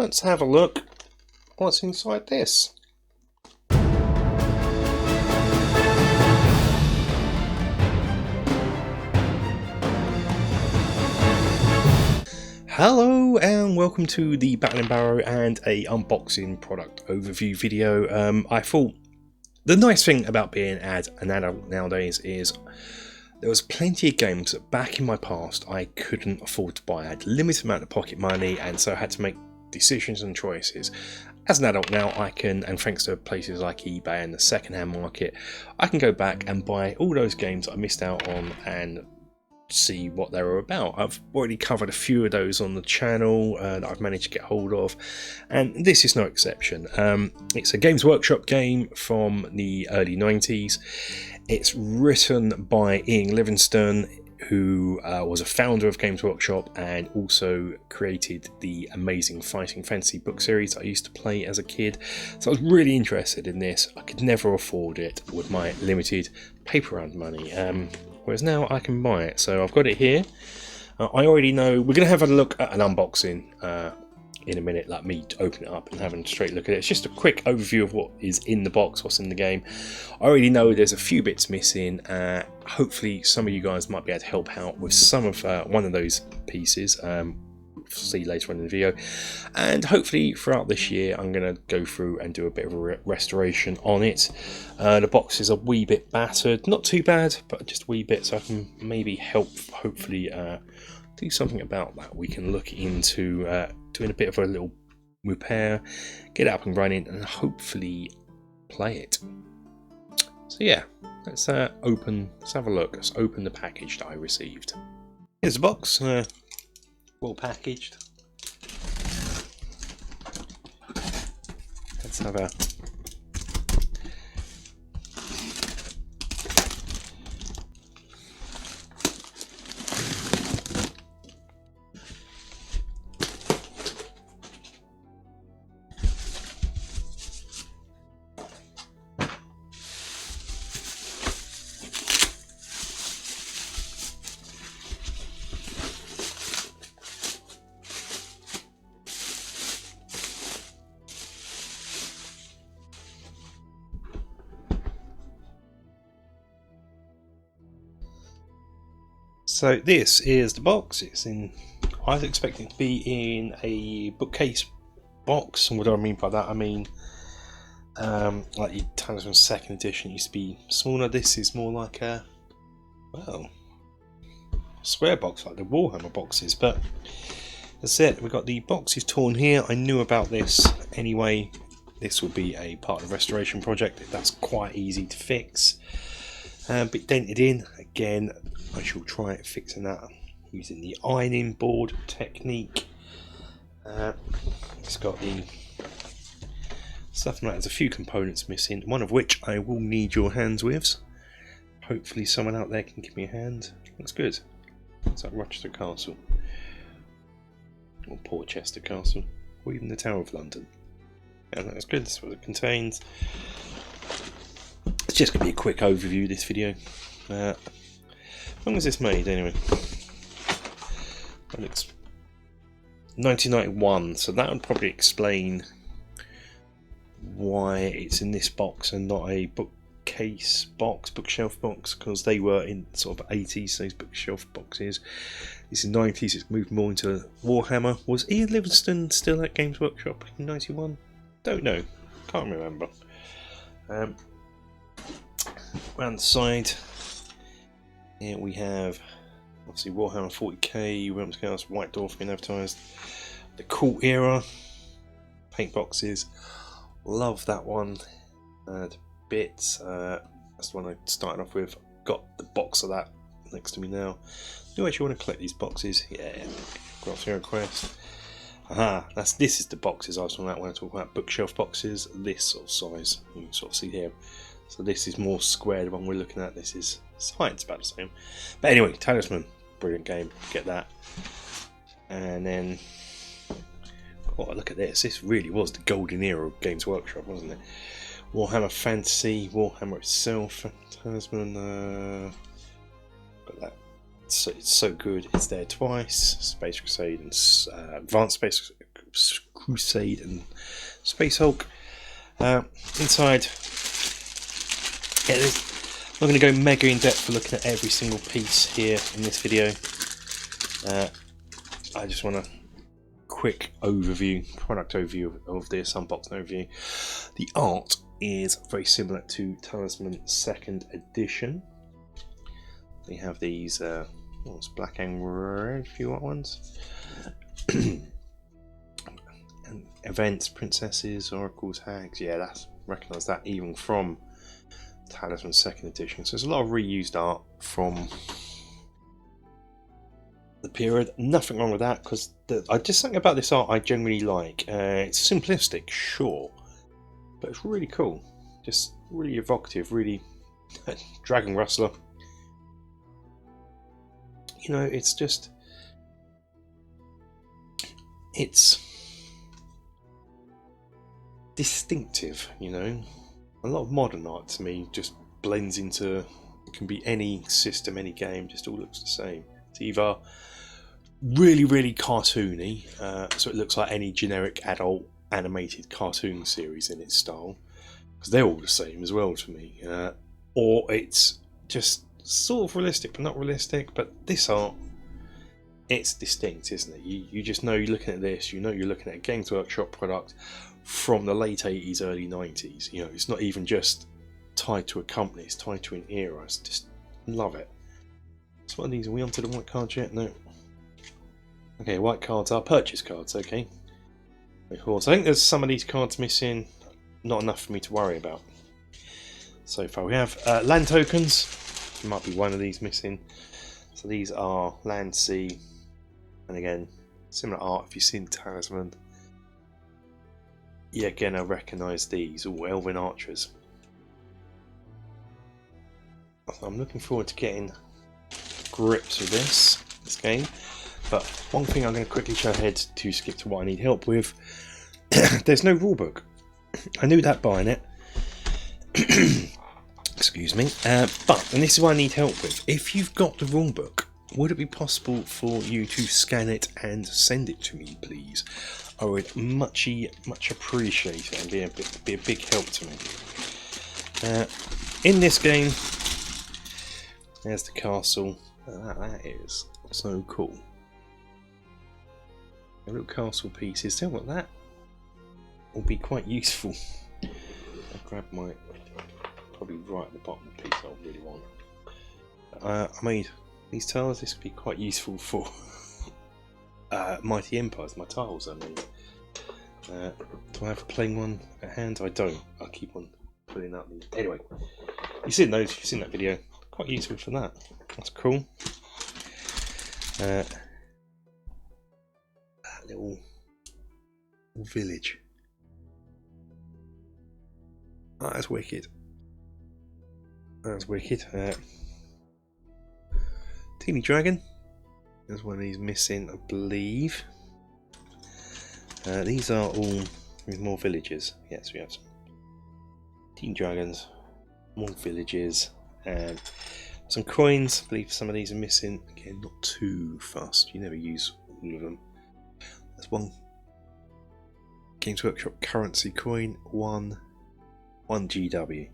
let's have a look what's inside this. Hello and welcome to the Battle & Barrow and a unboxing product overview video. I thought the nice thing about being an adult nowadays is there was plenty of games that back in my past I couldn't afford to buy. I had a limited amount of pocket money, and so I had to make decisions and choices. As an adult now, I can, and thanks to places like eBay and the second-hand market, I can go back and buy all those games I missed out on and see what they were about. I've already covered a few of those on the channel that I've managed to get hold of, and this is no exception. It's a Games Workshop game from the early 90s. It's written by Ian Livingstone, who was a founder of Games Workshop and also created the amazing Fighting Fantasy book series I used to play as a kid. So I was really interested in this. I could never afford it with my limited paper round money. Whereas now I can buy it, so I've got it here. I already know we're going to have a look at an unboxing in a minute, like me open it up and having a straight look at it. It's just a quick overview of what is in the box, what's in the game. I already know there's a few bits missing. Hopefully some of you guys might be able to help out with some of one of those pieces. See later on in the video, and hopefully throughout this year I'm going to go through and do a bit of a restoration on it. The box is a wee bit battered, not too bad, but just a wee bit, so I can maybe help hopefully do something about that. We can look into doing a bit of a little repair, get it up and running, and hopefully play it. So yeah, let's have a look. Let's open the package that I received. Here's the box. Well packaged. Let's have a So this is the box. I was expecting it to be in a bookcase box. And what do I mean by that? I mean, like the Talisman Second Edition used to be smaller. This is more like a, well, square box like the Warhammer boxes. But that's it. We've got the boxes torn here. I knew about this anyway. This will be a part of the restoration project. That's quite easy to fix. Bit dented in again. I shall try fixing that using the ironing board technique. It's got the stuff like there's a few components missing, one of which I will need your hands with. Hopefully someone out there can give me a hand. Looks good. It's like Rochester Castle, or Portchester Castle, or even the Tower of London. And that's good. That's what it contains. It's just going to be a quick overview of this video. When was this made anyway? Well, it's 1991, so that would probably explain why it's in this box and not a bookcase box, bookshelf box, because they were in sort of 80s, those bookshelf boxes. This is 90s, it's moved more into Warhammer. Was Ian Livingstone still at Games Workshop in 91? Don't know, can't remember. Around the side, here we have obviously Warhammer 40k, Realms Chaos, White Dwarf being advertised. The Cool Era paint boxes, love that one. The bits, that's the one I started off with. Got the box of that next to me now. Do you actually want to collect these boxes? Yeah, got your request. Aha, this is the boxes I was talking about when I talk about bookshelf boxes. This sort of size, you can sort of see here. So this is more square, the one we're looking at. This is heights about the same. But anyway, Talisman, brilliant game. Get that. And then, oh, look at this. This really was the golden era of Games Workshop, wasn't it? Warhammer Fantasy, Warhammer itself, Talisman. Got that. It's so good. It's there twice. Space Crusade and Advanced Space Crusade and Space Hulk. Inside, yeah, I'm not going to go mega in depth for looking at every single piece here in this video. I just want a quick overview, product overview of this, unboxing overview. The art is very similar to Talisman 2nd edition. We have these it's black and red, if you want ones. And events, princesses, oracles, hags. Yeah, that's recognise that even from Talisman 2nd edition. So there's a lot of reused art from the period. Nothing wrong with that, because I just think about this art I generally like. It's simplistic, sure, but it's really cool. Just really evocative, really Dragon Rustler. You know, it's just, it's distinctive, you know. A lot of modern art to me just blends into, it can be any system, any game, just all looks the same. It's either really, really cartoony, so it looks like any generic adult animated cartoon series in its style, because they're all the same as well to me, or it's just sort of realistic but not realistic. But this art, it's distinct, isn't it? You just know, you're looking at this, you know you're looking at a Games Workshop product from the late 80s, early 90s. You know, it's not even just tied to a company, it's tied to an era. It's just, love it. So what are these? Are we onto the white cards yet? No. Okay, white cards are purchase cards, okay. Of course, I think there's some of these cards missing, not enough for me to worry about. So far we have land tokens. There might be one of these missing. So these are land, sea, and again, similar art if you've seen Talisman. Yeah, again, I recognise these, all Elven Archers. I'm looking forward to getting grips with this game. But one thing I'm going to quickly show ahead to skip to what I need help with. There's no rulebook. I knew that buying it. Excuse me. But, and this is what I need help with. If you've got the rulebook, would it be possible for you to scan it and send it to me, please? I would much appreciate it and be a big help to me. In this game, there's the castle. That is so cool. A little castle pieces. Tell what, that will be quite useful. I'll grab my, probably right at the bottom of the piece I really want. I made these tiles. This would be quite useful for Mighty Empires, my tiles I made. Do I have a plain one at hand? I don't. I'll keep on putting up these. Anyway, you've seen those, you've seen that video. Quite useful for that. That's cool. That little village. Oh, that's wicked. That's wicked. Teeny Dragon. There's one of these missing, I believe. These are all with more villages. Yes, we have some Teeny Dragons, more villages, and some coins. I believe some of these are missing. Again, not too fast. You never use all of them. There's one Games Workshop currency coin, one GW.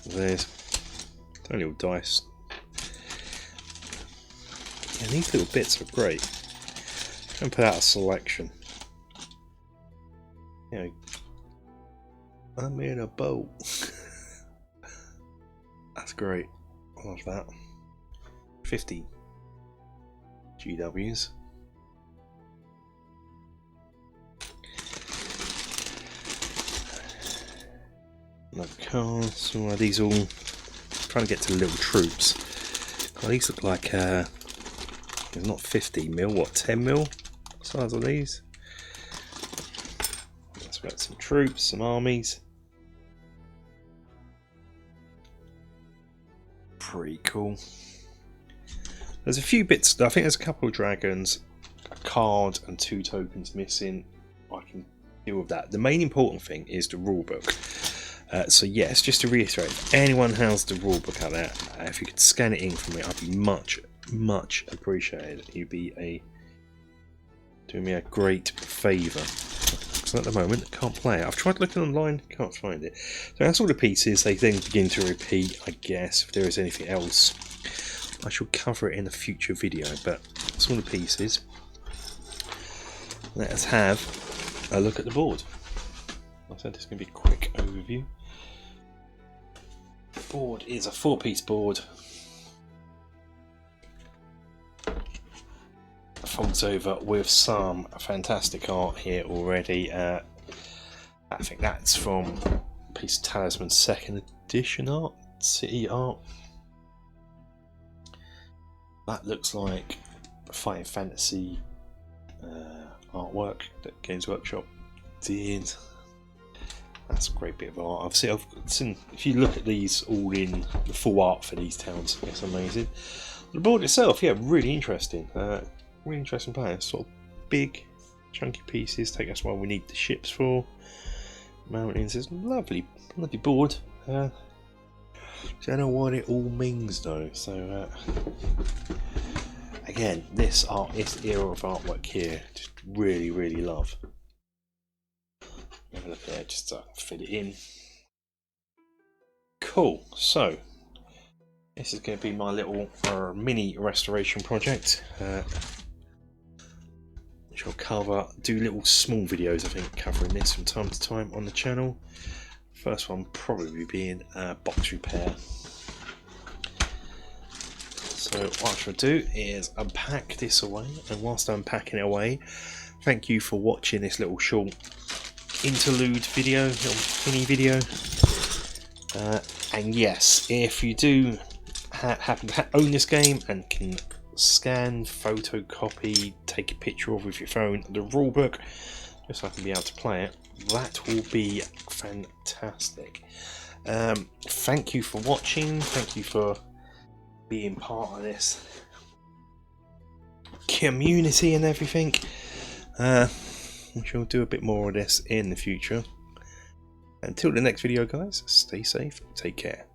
There's tiny little dice. Yeah, these little bits are great. I'm going to put out a selection. You know, I'm in a boat. That's great. I love that. 50 GWs. Another card. So are these all trying to get to little troops? God, these look like there's not 50 mil, what, 10 mil size of these? Let's got some troops, some armies. Pretty cool. There's a few bits. I think there's a couple of dragons, a card, and 2 tokens missing. I can deal with that. The main important thing is the rulebook. So yes, just to reiterate, if anyone has the rulebook out there, if you could scan it in for me, I'd be much appreciated. You'd be a doing me a great favour. So at the moment, I can't play it. I've tried looking online, can't find it. So that's all the pieces. They then begin to repeat, I guess. If there is anything else, I shall cover it in a future video. But that's all the pieces. Let us have a look at the board. I said it's going to be a quick overview. The board is a 4-piece board. Folds over with some fantastic art here already. I think that's from a piece of Talisman 2nd edition art, city art. That looks like Fighting Fantasy artwork that Games Workshop did. That's a great bit of art. I've seen, if you look at these all in the full art for these towns, it's amazing. The board itself, yeah, really interesting. Really interesting plan. Sort of big, chunky pieces. Take us where we need the ships for. Mountains. It's lovely, lovely board. Don't know what it all means though. So again, this era of artwork here, just really, really love. Have a look there, just to fit it in. Cool. So this is going to be my little mini restoration project. Which I'll cover, do little small videos I think covering this from time to time on the channel. First one probably being box repair. So what I shall do is unpack this away, and whilst I'm packing it away, thank you for watching this little short interlude video, little mini video. And yes, if you do happen to own this game and can scan, photocopy, take a picture of with your phone the rulebook, just so I can be able to play it, that will be fantastic. Thank you for watching, thank you for being part of this community and everything. We shall do a bit more of this in the future. Until the next video guys, stay safe, take care.